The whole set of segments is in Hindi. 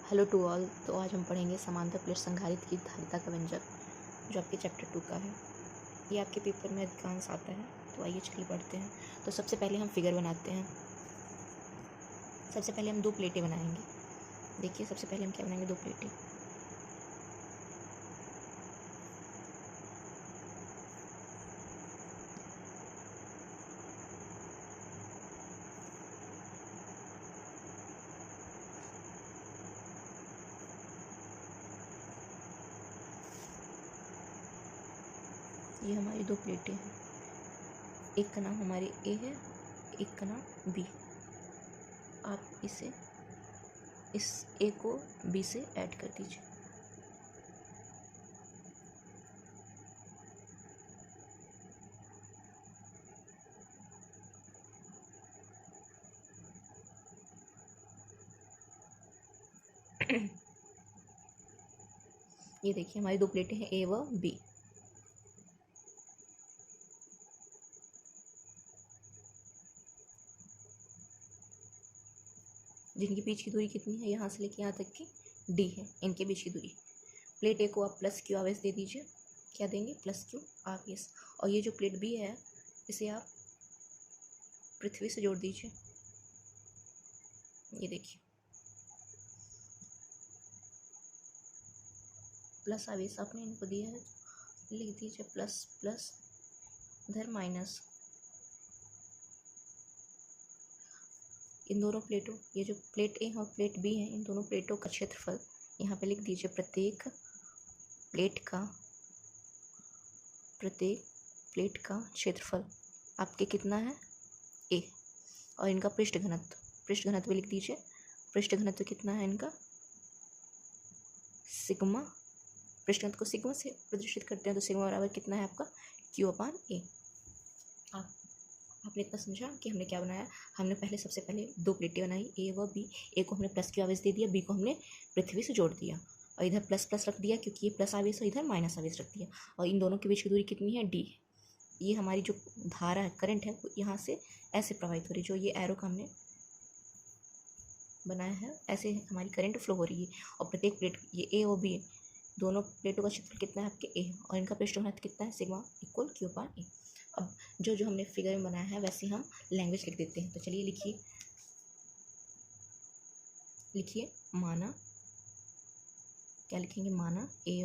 Hello to all. तो आज हम पढ़ेंगे समांतर प्लेट संधारित्र की धारिता का व्यंजक, जो आपके चैप्टर 2 का है। ये आपके पेपर में अधिकांश आता है। तो आइए चलिए पढ़ते हैं। तो सबसे पहले हम फिगर बनाते हैं। सबसे पहले हम 2 प्लेटें बनाएंगे। देखिए सबसे पहले हम क्या बनाएंगे, 2 प्लेटें। ये हमारी 2 प्लेटें हैं। एक का नाम हमारी ए है, एक का नाम बी। आप इस ए को बी से ऐड कर दीजिए। ये देखिए हमारी 2 प्लेटें हैं, ए व बी। जिनके बीच की दूरी कितनी है, यहाँ से लेके यहाँ तक की डी है, इनके बीच की दूरी। प्लेट ए को आप प्लस क्यू आवेश दे दीजिए। क्या देंगे, प्लस क्यू आवेश। और ये जो प्लेट बी है, इसे आप पृथ्वी से जोड़ दीजिए। ये देखिए प्लस आवेश आपने इनको दिया है, लिख दीजिए प्लस प्लस, इधर माइनस। इन दोनों प्लेटों, ये जो प्लेट ए और प्लेट बी है, इन दोनों प्लेटों का क्षेत्रफल यहाँ पे लिख दीजिए। प्रत्येक प्लेट का क्षेत्रफल आपके कितना है, ए। और इनका पृष्ठ घनत्व लिख दीजिए। पृष्ठ घनत्व कितना है इनका, सिग्मा। पृष्ठ घनत्व को सिग्मा से प्रदर्शित करते हैं, तो सिग्मा बराबर कितना है आपका, Q/A। आपने इतना समझा कि हमने क्या बनाया। हमने सबसे पहले 2 प्लेटें बनाई, ए व बी। ए को हमने प्लस क्यू आवेश दे दिया, बी को हमने पृथ्वी से जोड़ दिया, और इधर प्लस प्लस रख दिया क्योंकि ये प्लस आवेश है, इधर माइनस आवेश रख दिया। और इन दोनों के बीच की दूरी कितनी है, डी। ये हमारी जो धारा है, करंट है, वो यहाँ से ऐसे प्रवाहित हो रही है। जो ये एरो का हमने बनाया है, ऐसे हमारी करंट फ्लो हो रही है। और प्रत्येक प्लेट, ये ए और बी, दोनों प्लेटों का क्षेत्रफल कितना है आपके, ए। और इनका पृष्ठ घनत्व कितना है, सिग्मा इक्वल Q/A। अब जो हमने फिगर में बनाया है, वैसे हम लैंग्वेज लिख देते हैं। तो चलिए लिखिए माना, क्या लिखेंगे, माना ए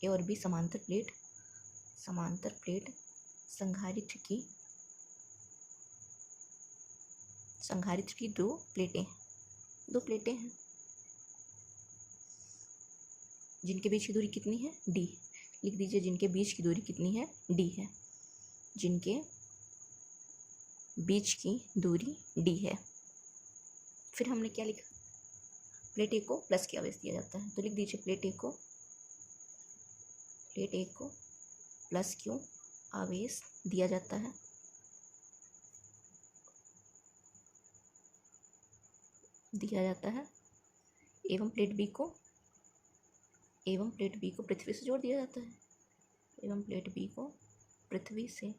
और बी समांतर प्लेट संधारित्र की 2 प्लेटें हैं, जिनके बीच की दूरी कितनी है, डी। लिख दीजिए जिनके बीच की दूरी कितनी है, डी है। जिनके बीच की दूरी डी है। फिर हमने क्या लिखा, प्लेट ए को प्लस क्यू आवेश दिया जाता है। तो लिख दीजिए प्लेट ए को प्लस क्यू आवेश दिया जाता है। एवं प्लेट बी को पृथ्वी से जोड़ दिया जाता है। एवं प्लेट बी को पृथ्वी से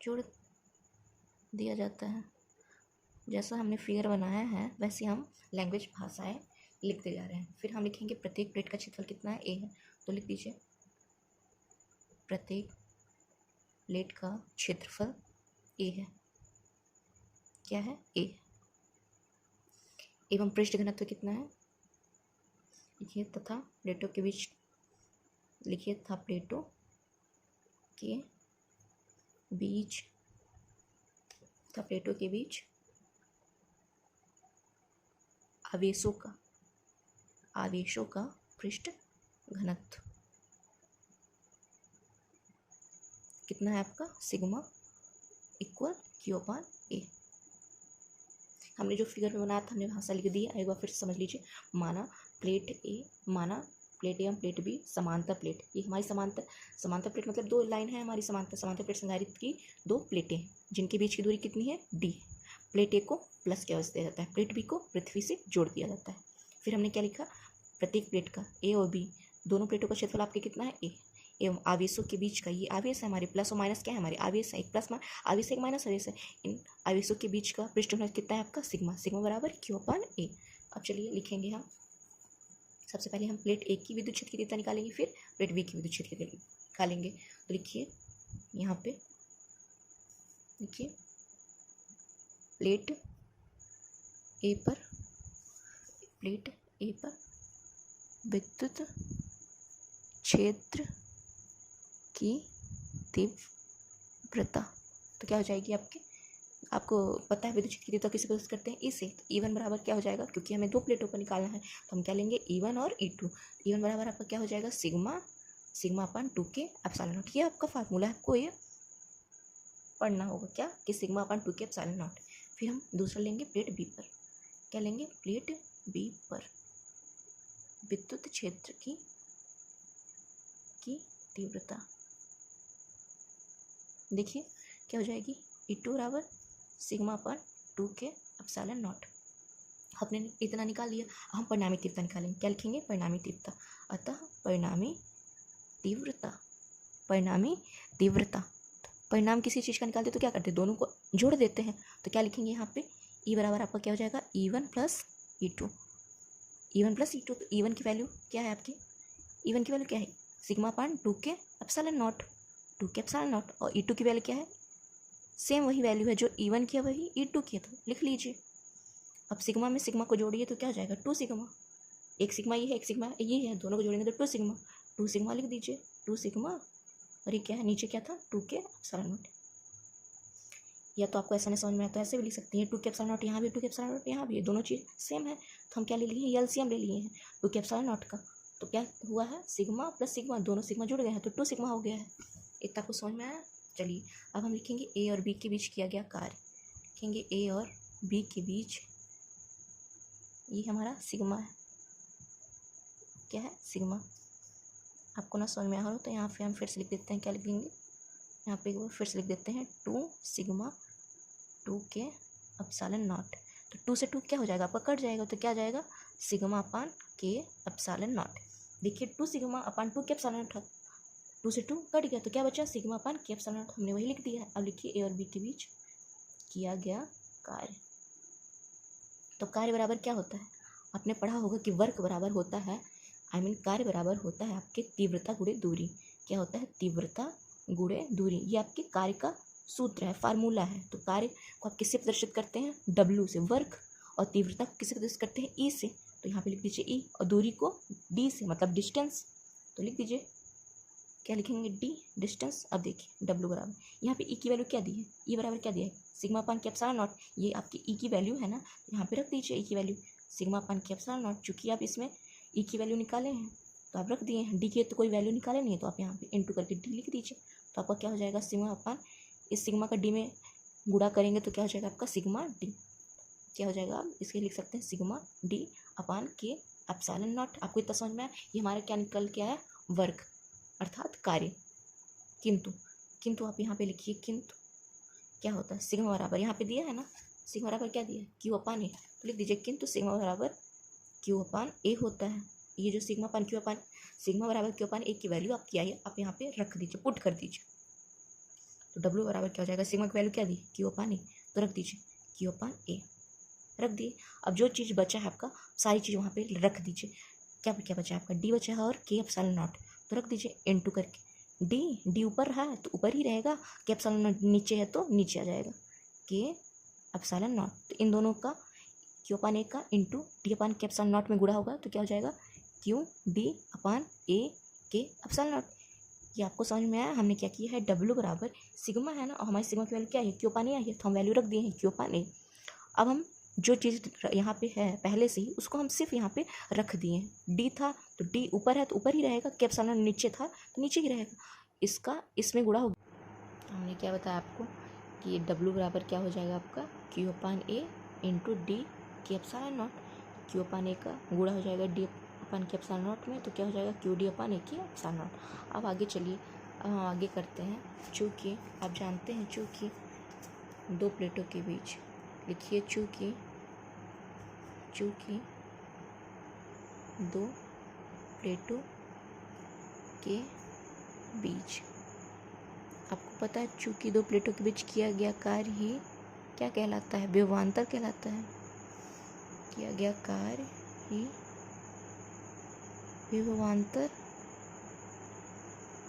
जोड़ दिया जाता है। जैसा हमने फिगर बनाया है, वैसे हम लैंग्वेज भाषाएं लिखते जा रहे हैं। फिर हम लिखेंगे प्रत्येक प्लेट का क्षेत्रफल कितना है, ए है। तो लिख दीजिए प्रत्येक प्लेट का क्षेत्रफल ए है। क्या है, ए। एवं पृष्ठ घनत्व कितना है, लिखिए तथा प्लेटों के बीच आवेशों का पृष्ठ घनत्व कितना है आपका, सिग्मा इक्वल Q/A। हमने जो फिगर में बनाया था, हमने भाषा लिख दी है। एक बार फिर से समझ लीजिए। माना प्लेट ए और प्लेट बी समांतर प्लेट। ये हमारी समांतर प्लेट मतलब 2 लाइन है हमारी समांतर प्लेट संधारित्र की 2 प्लेटें, जिनके बीच की दूरी कितनी है, डी। प्लेट ए को प्लस क्या दिया जाता है, प्लेट बी को पृथ्वी से जोड़ दिया जाता है। फिर हमने क्या लिखा, प्रत्येक प्लेट का, ए और बी दोनों प्लेटों का क्षेत्रफल आपके कितना है, ए। एवं आवेशों के बीच का, ये आवेश है हमारे, प्लस और माइनस क्या है हमारे आवेश है, एक प्लस आवेश एक माइनस आवेश है, इन आवेशों के बीच का पृष्ठ घनत्व कितना है आपका सिग्मा, सिग्मा बराबर Q/A। अब चलिए लिखेंगे हम, सबसे पहले हम प्लेट ए की विद्युत क्षेत्र की तीव्रता निकालेंगे, फिर प्लेट बी की विद्युत क्षेत्र की निकालेंगे। तो लिखिए यहाँ पे, लिखिए प्लेट ए पर विद्युत क्षेत्र की तीव्रता, तो क्या हो जाएगी आपकी, आपको पता है विद्युत क्षेत्र की तीव्रता किसे प्रदर्शित करते हैं, इससे। तो E1 बराबर क्या हो जाएगा, क्योंकि हमें दो प्लेटों पर निकालना है तो हम क्या लेंगे E1 और E2। E1 बराबर आपका क्या हो जाएगा सिग्मा/2 के एप्सिलॉन नॉट। ये आपका फार्मूला है, आपको ये पढ़ना होगा क्या कि सिग्मा/2 के एप्सिलॉन नॉट। फिर हम दूसरा लेंगे प्लेट बी पर, क्या लेंगे प्लेट बी पर विद्युत क्षेत्र की तीव्रता, देखिए क्या हो जाएगी E2 बराबर सिग्मा/2 के एप्सिलॉन नॉट। आपने इतना निकाल लिया, हम परिणामी तीव्रता निकालेंगे, क्या लिखेंगे परिणामी तीव्रता। अतः परिणामी परिणाम किसी चीज़ का निकालते तो क्या करते, दोनों को जोड़ देते हैं। तो क्या लिखेंगे यहाँ पे E बराबर आपका क्या हो जाएगा E1 + E2, तो E1 की वैल्यू क्या है आपकी, E1 की वैल्यू क्या है सिग्मा/2 के एप्सिलॉन नॉट, 2 के एप्सिलॉन नॉट, और E2 की वैल्यू क्या है, सेम वही वैल्यू है जो E1 की है वही E2 की है, तो लिख लीजिए। अब सिग्मा में सिग्मा को जोड़िए तो क्या हो जाएगा 2 सिग्मा, एक सिग्मा ये है एक सिग्मा ये है, दोनों को जोड़ेंगे तो 2 सिग्मा लिख दीजिए, 2 सिग्मा, और ये क्या है नीचे क्या था 2 के एप्सिलॉन नॉट। या तो आपको ऐसा नहीं समझ में आता तो ऐसे भी लिख सकते हैं 2 के एप्सिलॉन नॉट यहाँ भी 2 के एप्सिलॉन नॉट यहाँ भी है, दोनों चीज़ सेम है, तो हम क्या ले लिए हैं एलसीएम ले लिए हैं 2 के एप्सिलॉन नॉट का। तो क्या हुआ है सिग्मा प्लस सिग्मा, दोनों सिग्मा जुड़ गए हैं तो 2 सिग्मा हो गया है। इतना कुछ समझ में आया। चलिए अब हम लिखेंगे ए और बी के बीच किया गया कार्य, लिखेंगे ए और बी के बीच, ये हमारा सिग्मा है, क्या है सिग्मा। आपको ना समझ में आ हो तो यहाँ पे हम फिर से लिख देते हैं, क्या लिख देंगे यहाँ पे एक बार फिर से लिख देते हैं 2 सिग्मा 2 के एप्सिलॉन नॉट। तो 2 से 2 क्या हो जाएगा आपका कट जाएगा, तो क्या जाएगा सिग्मा/के एप्सिलॉन नॉट। देखिए 2 सिग्मा/2 के एप्सिलॉन नॉट, 2 से 2 कट गया तो क्या बचा सिग्मा/के एप्सिलॉन नॉट, हमने वही लिख दिया है। अब लिखिए ए और बी के बीच किया गया कार्य। तो कार्य बराबर क्या होता है, आपने पढ़ा होगा कि वर्क बराबर होता है, कार्य बराबर होता है आपके तीव्रता गुणे दूरी। क्या होता है तीव्रता गुणे दूरी, ये आपके कार्य का सूत्र है, फार्मूला है। तो कार्य को आप किससे प्रदर्शित करते हैं W से वर्क, और तीव्रता को किससे प्रदर्शित करते हैं E से, तो यहाँ पे लिख दीजिए E, और दूरी को D से मतलब डिस्टेंस, तो लिख दीजिए क्या लिखेंगे D डिस्टेंस। अब देखिए W बराबर यहाँ पे E की वैल्यू क्या दी है, E बराबर क्या दिया है सिग्मा/के एप्सिलॉन नॉट, ये आपकी E की वैल्यू है ना, यहाँ पे रख दीजिए E की वैल्यू सिग्मा/के एप्सिलॉन नॉट। चूँकि आप इसमें E की वैल्यू निकाले हैं तो आप रख दिए हैं, D की तो कोई वैल्यू निकाले नहीं है तो आप यहाँ पे इंटू करके D लिख दीजिए। तो आपका क्या हो जाएगा इस सिग्मा का D में गुणा करेंगे तो क्या हो जाएगा आपका सिग्मा D, क्या हो जाएगा आप इसके लिख सकते हैं सिग्मा D/के एप्सिलॉन नॉट। आपको इतना समझ में आया, ये हमारा क्या निकल के आया वर्क अर्थात कार्य। किंतु आप यहाँ पे लिखिए किंतु क्या होता है सिग्मा बराबर यहाँ पे दिया है ना, सिग्मा बराबर क्या दिया है Q/A, तो लिख दीजिए किंतु सिग्मा बराबर Q/A होता है। ये जो सिग्मा बराबर Q/A की वैल्यू आपकी आई है, आप यहाँ पे रख दीजिए, पुट कर दीजिए। तो W बराबर क्या हो जाएगा, सिग्मा की वैल्यू क्या दी Q/A, तो रख दीजिए Q/A रख दिए। अब जो चीज़ बचा है आपका सारी चीज़ वहाँ पे रख दीजिए। क्या क्या बचा है आपका D बचा है और के एप्सिलॉन नॉट, तो रख दीजिए इनटू करके D ऊपर है तो ऊपर ही रहेगा, के एप्सिलॉन नॉट नीचे है तो नीचे आ जाएगा के एप्सिलॉन नॉट। तो इन दोनों का Q/A का इंटू D/के एप्सिलॉन नॉट में गुणा होगा तो क्या हो जाएगा QD/A के एप्सिलॉन नॉट। ये आपको समझ में आया, हमने क्या किया है W बराबर सिग्मा है ना, और हमारी सिग्मा की वैल्यू क्या है Q/A आई है, तो हम वैल्यू रख दिए हैं Q/A। अब हम जो चीज़ यहाँ पे है पहले से ही उसको हम सिर्फ यहाँ पे रख दिए हैं, D था तो D ऊपर है तो ऊपर ही रहेगा, के एप्सिलॉन नीचे था तो नीचे ही रहेगा, इसका इसमें गुणा हो। हमने क्या बताया आपको कि W बराबर क्या हो जाएगा आपका Q/A इंटू D के एप्सिलॉन नॉट। Q/A का गुणा हो जाएगा D/के एप्सिलॉन नॉट में, तो क्या हो जाएगा QD/A के एप्सिलॉन नॉट। अब आगे चलिए, अब हम आगे करते हैं, चूँकि आप जानते हैं चूँकि दो प्लेटों के बीच, लिखिए चूँकि दो प्लेटों के बीच। आपको पता है चूंकि दो प्लेटों के बीच किया गया कार्य ही क्या कहलाता है? विभवांतर कहलाता है। किया गया कार्य ही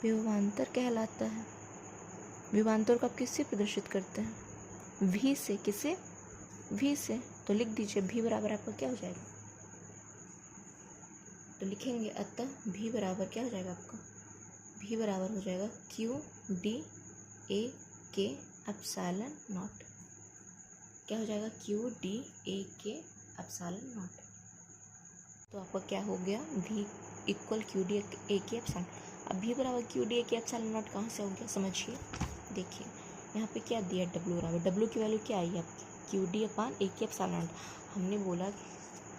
विभवांतर कहलाता है। विभवांतर को आप किससे प्रदर्शित करते हैं? v से। किसे? v से। तो लिख दीजिए v बराबर आपका क्या हो जाएगा? तो लिखेंगे अतः v बराबर क्या हो जाएगा आपका? v बराबर हो जाएगा q d a k epsilon not. क्या हो जाएगा? q d a k epsilon not. तो आपका क्या हो गया? v equal q d a k epsilon. अब v बराबर q d a k epsilon not कहाँ से हो गया? समझिए, देखिए यहाँ पे क्या दिया? w बराबर, w की वैल्यू क्या आई आपकी? q d upon a k epsilon not.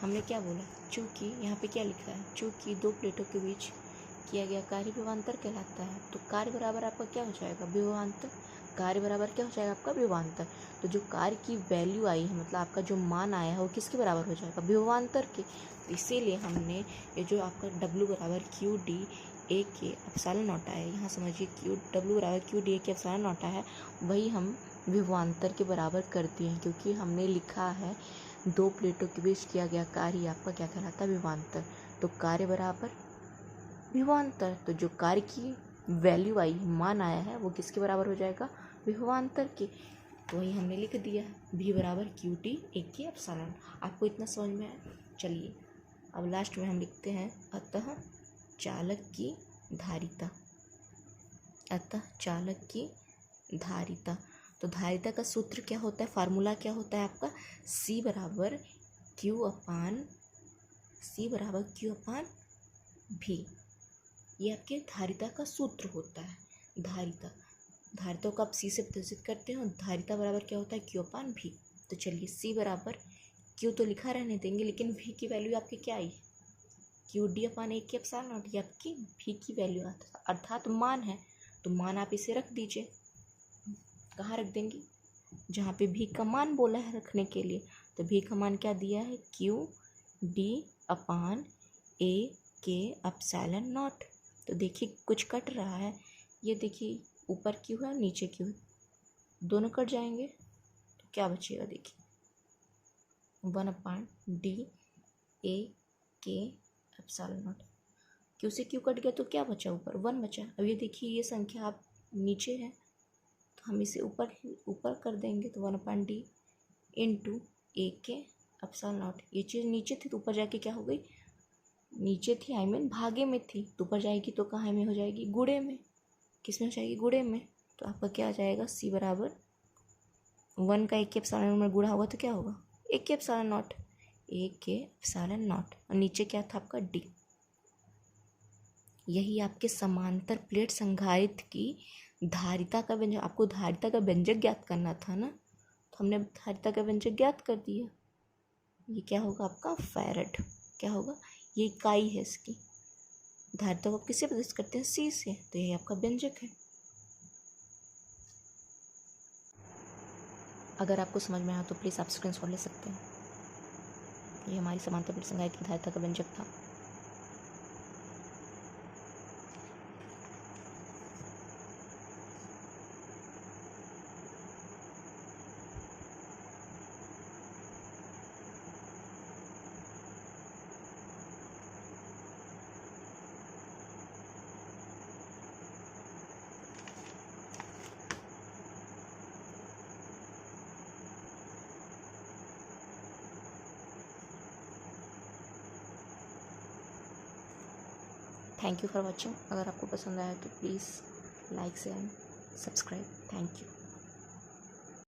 हमने क्या बोला? चूँकि यहाँ पे क्या लिखा है? चूँकि दो प्लेटों के बीच किया गया कार्य विभवांतर कहलाता है। तो कार्य बराबर आपका क्या हो जाएगा? विभवांतर। कार्य बराबर क्या हो जाएगा आपका? विभवांतर। तो जो कार्य की वैल्यू आई है, मतलब आपका जो मान आया है, वो किसके बराबर हो जाएगा? विभवांतर के। तो इसीलिए हमने ये जो आपका w बराबर q d a k epsilon not आया है, यहाँ समझिए w बराबर q d a k epsilon not है, वही हम विभवांतर के बराबर करते हैं, क्योंकि हमने लिखा है दो प्लेटों के बीच किया गया कार्य आपका क्या कहलाता है? विभवांतर। तो कार्य बराबर विभवांतर। तो जो कार्य की वैल्यू आई, मान आया है, वो किसके बराबर हो जाएगा? विभवांतर के। तो वही हमने लिख दिया v बराबर q d a k epsilon. आपको इतना समझ में आया? चलिए अब लास्ट में हम लिखते हैं अतः चालक की धारिता। अतः चालक की धारिता। तो धारिता का सूत्र क्या होता है? फार्मूला क्या होता है आपका? C बराबर Q अपान V। ये आपके धारिता का सूत्र होता है। धारिता को आप C से प्रदर्शित करते हैं और धारिता बराबर क्या होता है? Q अपान V। तो चलिए C बराबर Q तो लिखा रहने देंगे, लेकिन V की वैल्यू आपकी क्या आई? q d upon a k epsilon not. ये आपकी v की वैल्यू अर्थात मान है। तो मान आप इसे रख दीजिए। कहाँ रख देंगे? जहाँ पे v का मान बोला है रखने के लिए। तो v का मान क्या दिया है? q d upon a k epsilon not. तो देखिए कुछ कट रहा है, ये देखिए ऊपर q है नीचे q है, दोनों कट जाएंगे तो क्या बचेगा? देखिए 1 अपान d a k epsilon not. Q से क्यू कट गया तो क्या बचा? ऊपर 1 बचा। अब ये देखिए ये संख्या आप नीचे है, तो हम इसे ऊपर कर देंगे। तो 1 अपान डी इंटू ए के एप्सिलॉन नॉट। ये चीज़ नीचे थी तो ऊपर जाके क्या हो गई? नीचे थी, आई मीन भागे में थी, तो ऊपर जाएगी तो कहाँ में हो जाएगी? गुणे में। किस में हो जाएगी? गुणे में। तो आपका क्या आ जाएगा? सी बराबर 1 का एक के एप्सिलॉन में गुणा होगा तो क्या होगा? एक के एप्सिलॉन नॉट। एक के एप्सिलॉन नॉट। और नीचे क्या था आपका? डी। यही आपके समांतर प्लेट संधारित्र की धारिता का व्यंजक। आपको धारिता का व्यंजक ज्ञात करना था ना, तो हमने धारिता का व्यंजक ज्ञात कर दिया। ये क्या होगा आपका? फैरड। क्या होगा? ये इकाई है इसकी। धारिता को आप किससे प्रदर्शित करते हैं? सी से। तो यही आपका व्यंजक है। अगर आपको समझ में आया तो प्लीज़ आप स्क्रीनशॉट ले सकते हैं। ये हमारी समांतर प्लेट संधारित्र की धारिता का व्यंजक था। Thank you for watching. अगर आपको पसंद आया तो please like share and subscribe. Thank you.